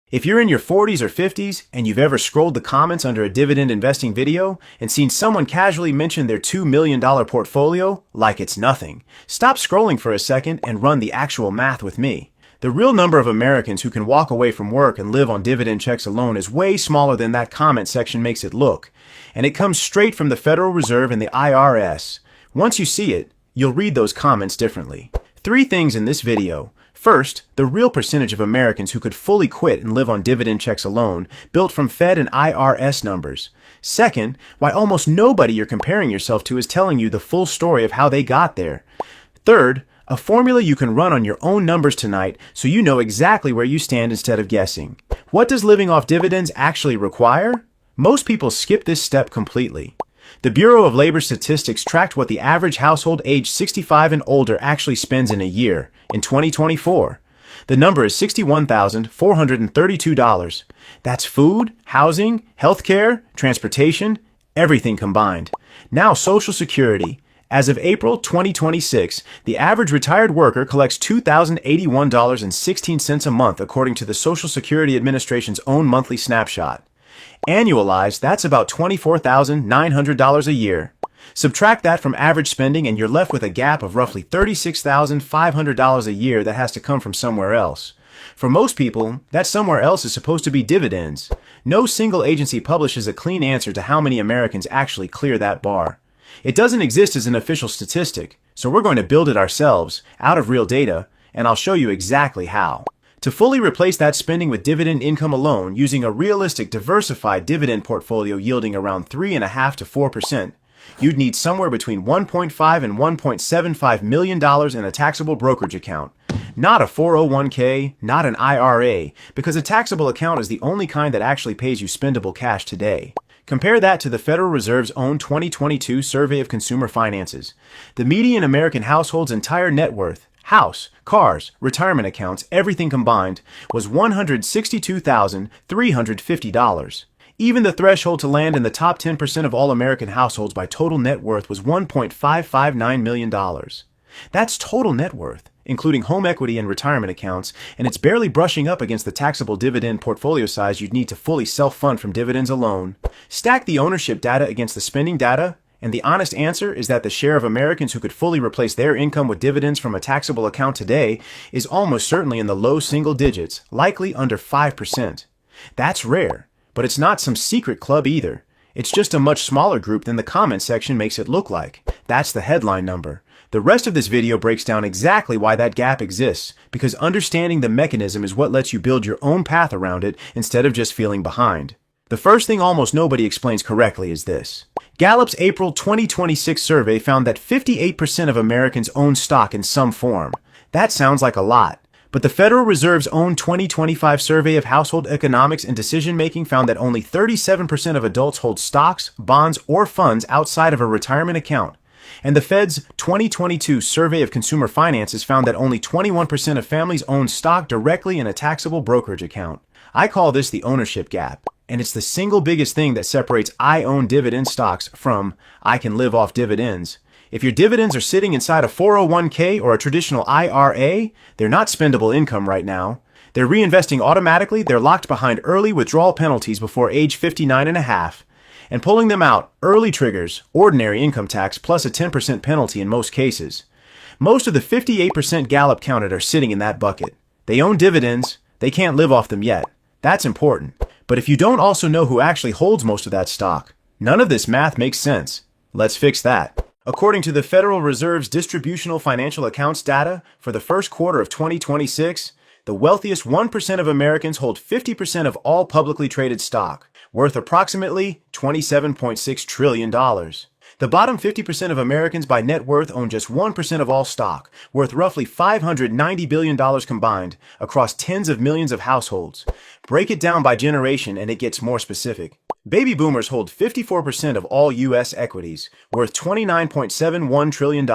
If you're in your 40s or 50s and you've ever scrolled the comments under a dividend investing video and seen someone casually mention their $2 million portfolio like it's nothing, stop scrolling for a second and run the actual math with me. The real number of Americans who can walk away from work and live on dividend checks alone is way smaller than that comment section makes it look, and it comes straight from the Federal Reserve and the IRS. Once you see it, you'll read those comments differently. 3 things in this video. First, the real percentage of Americans who could fully quit and live on dividend checks alone, built from Fed and IRS numbers. Second, why almost nobody you're comparing yourself to is telling you the full story of how they got there. Third, a formula you can run on your own numbers tonight so you know exactly where you stand instead of guessing. What does living off dividends actually require? Most people skip this step completely. The Bureau of Labor Statistics tracked what the average household aged 65 and older actually spends in a year, in 2024. The number is $61,432. That's food, housing, healthcare, transportation, everything combined. Now Social Security. As of April 2026, the average retired worker collects $2,081.16 a month according to the Social Security Administration's own monthly snapshot. Annualized, that's about $24,900 a year. Subtract that from average spending and you're left with a gap of roughly $36,500 a year that has to come from somewhere else. For most people, that somewhere else is supposed to be dividends. No single agency publishes a clean answer to how many Americans actually clear that bar. It doesn't exist as an official statistic, so we're going to build it ourselves, out of real data, and I'll show you exactly how. To fully replace that spending with dividend income alone, using a realistic, diversified dividend portfolio yielding around 3.5% to 4%, you'd need somewhere between $1.5 and $1.75 million in a taxable brokerage account. Not a 401k, not an IRA, because a taxable account is the only kind that actually pays you spendable cash today. Compare that to the Federal Reserve's own 2022 Survey of Consumer Finances. The median American household's entire net worth, house, cars, retirement accounts, everything combined, was $162,350. Even the threshold to land in the top 10% of all American households by total net worth was $1.559 million. That's total net worth, including home equity and retirement accounts, and it's barely brushing up against the taxable dividend portfolio size you'd need to fully self-fund from dividends alone. Stack the ownership data against the spending data, and the honest answer is that the share of Americans who could fully replace their income with dividends from a taxable account today is almost certainly in the low single digits, likely under 5%. That's rare, but it's not some secret club either. It's just a much smaller group than the comment section makes it look like. That's the headline number. The rest of this video breaks down exactly why that gap exists, because understanding the mechanism is what lets you build your own path around it instead of just feeling behind. The first thing almost nobody explains correctly is this. Gallup's April 2026 survey found that 58% of Americans own stock in some form. That sounds like a lot. But the Federal Reserve's own 2025 survey of household economics and decision-making found that only 37% of adults hold stocks, bonds, or funds outside of a retirement account. And the Fed's 2022 survey of consumer finances found that only 21% of families own stock directly in a taxable brokerage account. I call this the ownership gap. And it's the single biggest thing that separates I own dividend stocks from I can live off dividends. If your dividends are sitting inside a 401k or a traditional IRA, they're not spendable income right now. They're reinvesting automatically, they're locked behind early withdrawal penalties before age 59 and a half. And pulling them out early triggers ordinary income tax plus a 10% penalty in most cases. Most of the 58% Gallup counted are sitting in that bucket. They own dividends, they can't live off them yet. That's important. But if you don't also know who actually holds most of that stock, none of this math makes sense. Let's fix that. According to the Federal Reserve's distributional financial accounts data for the first quarter of 2026, the wealthiest 1% of Americans hold 50% of all publicly traded stock, worth approximately $27.6 trillion. The bottom 50% of Americans by net worth own just 1% of all stock, worth roughly $590 billion combined across tens of millions of households. Break it down by generation and it gets more specific. Baby boomers hold 54% of all U.S. equities, worth $29.71 trillion.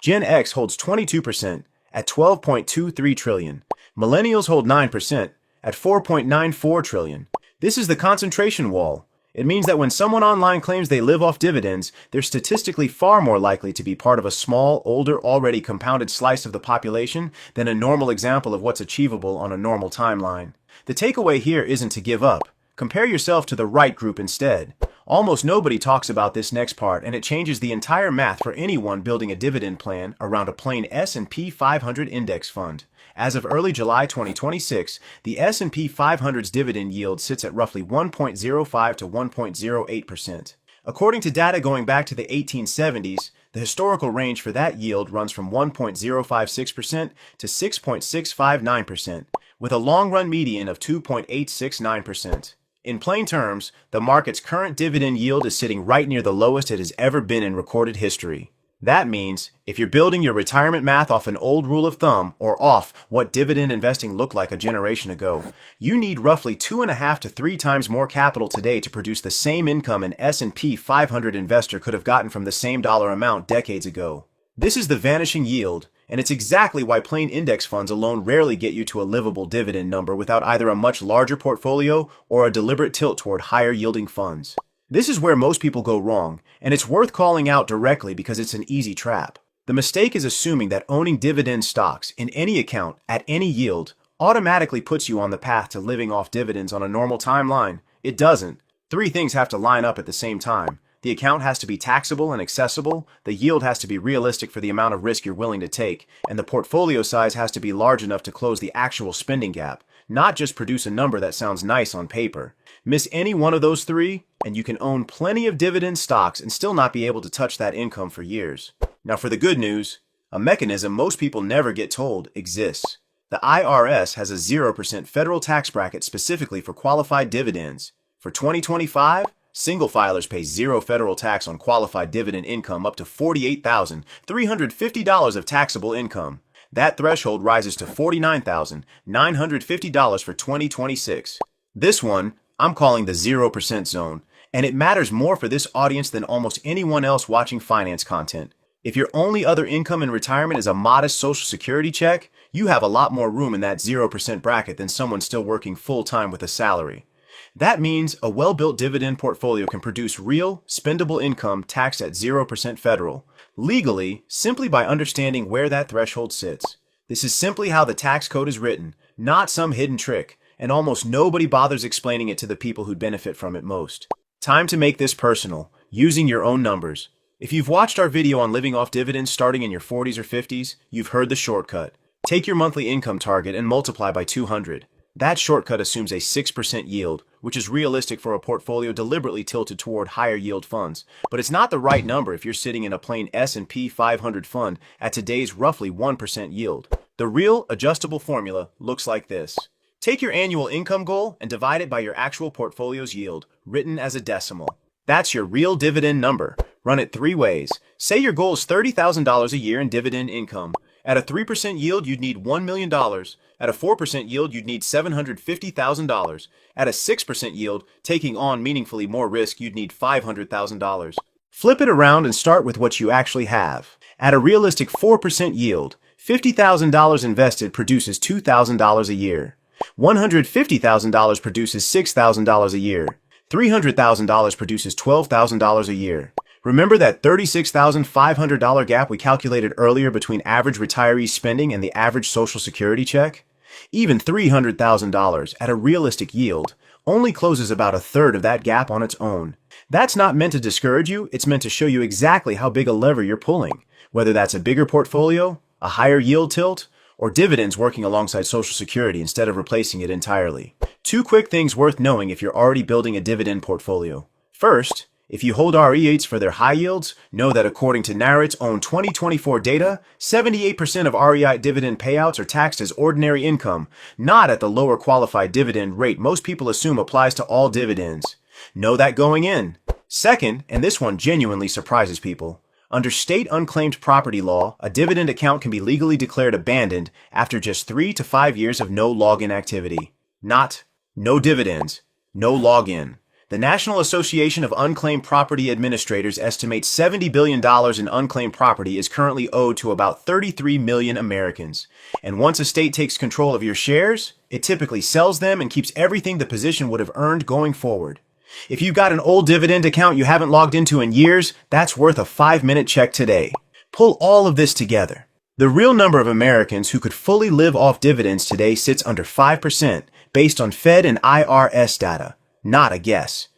Gen X holds 22% at $12.23 trillion. Millennials hold 9% at $4.94 trillion. This is the concentration wall. It means that when someone online claims they live off dividends, they're statistically far more likely to be part of a small, older, already compounded slice of the population than a normal example of what's achievable on a normal timeline. The takeaway here isn't to give up. Compare yourself to the right group instead. Almost nobody talks about this next part, and it changes the entire math for anyone building a dividend plan around a plain S&P 500 index fund. As of early July 2026, the S&P 500's dividend yield sits at roughly 1.05 to 1.08%. According to data going back to the 1870s, the historical range for that yield runs from 1.056% to 6.659%, with a long-run median of 2.869%. In plain terms, the market's current dividend yield is sitting right near the lowest it has ever been in recorded history. That means, if you're building your retirement math off an old rule of thumb or off what dividend investing looked like a generation ago, you need roughly 2.5 to 3 times more capital today to produce the same income an S&P 500 investor could have gotten from the same dollar amount decades ago. This is the vanishing yield, and it's exactly why plain index funds alone rarely get you to a livable dividend number without either a much larger portfolio or a deliberate tilt toward higher yielding funds. This is where most people go wrong, and it's worth calling out directly because it's an easy trap. The mistake is assuming that owning dividend stocks in any account at any yield automatically puts you on the path to living off dividends on a normal timeline. It doesn't. 3 things have to line up at the same time. The account has to be taxable and accessible, the yield has to be realistic for the amount of risk you're willing to take, and the portfolio size has to be large enough to close the actual spending gap, not just produce a number that sounds nice on paper. Miss any one of those 3, and you can own plenty of dividend stocks and still not be able to touch that income for years. Now for the good news, a mechanism most people never get told exists. The IRS has a 0% federal tax bracket specifically for qualified dividends. For 2025, single filers pay 0 federal tax on qualified dividend income up to $48,350 of taxable income. That threshold rises to $49,950 for 2026. This one, I'm calling the 0% zone, and it matters more for this audience than almost anyone else watching finance content. If your only other income in retirement is a modest Social Security check, you have a lot more room in that 0% bracket than someone still working full-time with a salary. That means a well-built dividend portfolio can produce real, spendable income taxed at 0% federal, legally, simply by understanding where that threshold sits. This is simply how the tax code is written, not some hidden trick, and almost nobody bothers explaining it to the people who'd benefit from it most. Time to make this personal, using your own numbers. If you've watched our video on living off dividends starting in your 40s or 50s, you've heard the shortcut. Take your monthly income target and multiply by 200. That shortcut assumes a 6% yield, which is realistic for a portfolio deliberately tilted toward higher yield funds. But it's not the right number if you're sitting in a plain S&P 500 fund at today's roughly 1% yield. The real adjustable formula looks like this. Take your annual income goal and divide it by your actual portfolio's yield, written as a decimal. That's your real dividend number. Run it 3 ways. Say your goal is $30,000 a year in dividend income. At a 3% yield, you'd need $1 million. At a 4% yield, you'd need $750,000. At a 6% yield, taking on meaningfully more risk, you'd need $500,000. Flip it around and start with what you actually have. At a realistic 4% yield, $50,000 invested produces $2,000 a year. $150,000 produces $6,000 a year. $300,000 produces $12,000 a year. Remember that $36,500 gap we calculated earlier between average retiree spending and the average Social Security check? Even $300,000 at a realistic yield only closes about a third of that gap on its own. That's not meant to discourage you, it's meant to show you exactly how big a lever you're pulling, whether that's a bigger portfolio, a higher yield tilt, or dividends working alongside Social Security instead of replacing it entirely. 2 quick things worth knowing if you're already building a dividend portfolio. First, if you hold RE8s for their high yields, know that according to Nareit own 2024 data, 78% of REI dividend payouts are taxed as ordinary income, not at the lower qualified dividend rate most people assume applies to all dividends. Know that going in. Second, and this one genuinely surprises people, under state unclaimed property law, a dividend account can be legally declared abandoned after just 3 to 5 years of no login activity. Not no dividends, no login. The National Association of Unclaimed Property Administrators estimates $70 billion in unclaimed property is currently owed to about 33 million Americans. And once a state takes control of your shares, it typically sells them and keeps everything the position would have earned going forward. If you've got an old dividend account you haven't logged into in years, that's worth a 5-minute check today. Pull all of this together. The real number of Americans who could fully live off dividends today sits under 5%, based on Fed and IRS data, not a guess.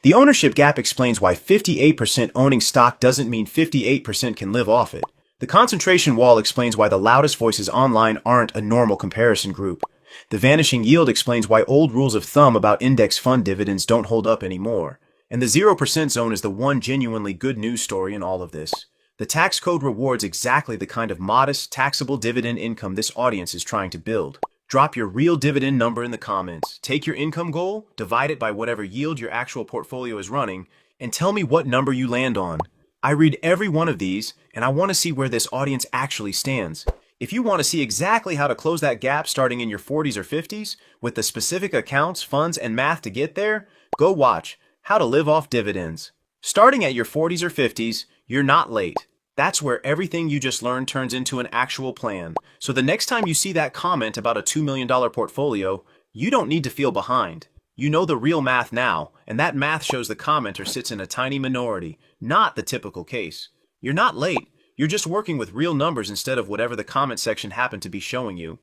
The ownership gap explains why 58% owning stock doesn't mean 58% can live off it. The concentration wall explains why the loudest voices online aren't a normal comparison group. The vanishing yield explains why old rules of thumb about index fund dividends don't hold up anymore. And the 0% zone is the one genuinely good news story in all of this. The tax code rewards exactly the kind of modest, taxable dividend income this audience is trying to build. Drop your real dividend number in the comments, take your income goal, divide it by whatever yield your actual portfolio is running, and tell me what number you land on. I read every one of these, and I want to see where this audience actually stands. If you want to see exactly how to close that gap starting in your 40s or 50s, with the specific accounts, funds, and math to get there, go watch How to Live Off Dividends. Starting at your 40s or 50s, you're not late. That's where everything you just learned turns into an actual plan. So the next time you see that comment about a $2 million portfolio, you don't need to feel behind. You know the real math now, and that math shows the commenter sits in a tiny minority, not the typical case. You're not late. You're just working with real numbers instead of whatever the comment section happened to be showing you.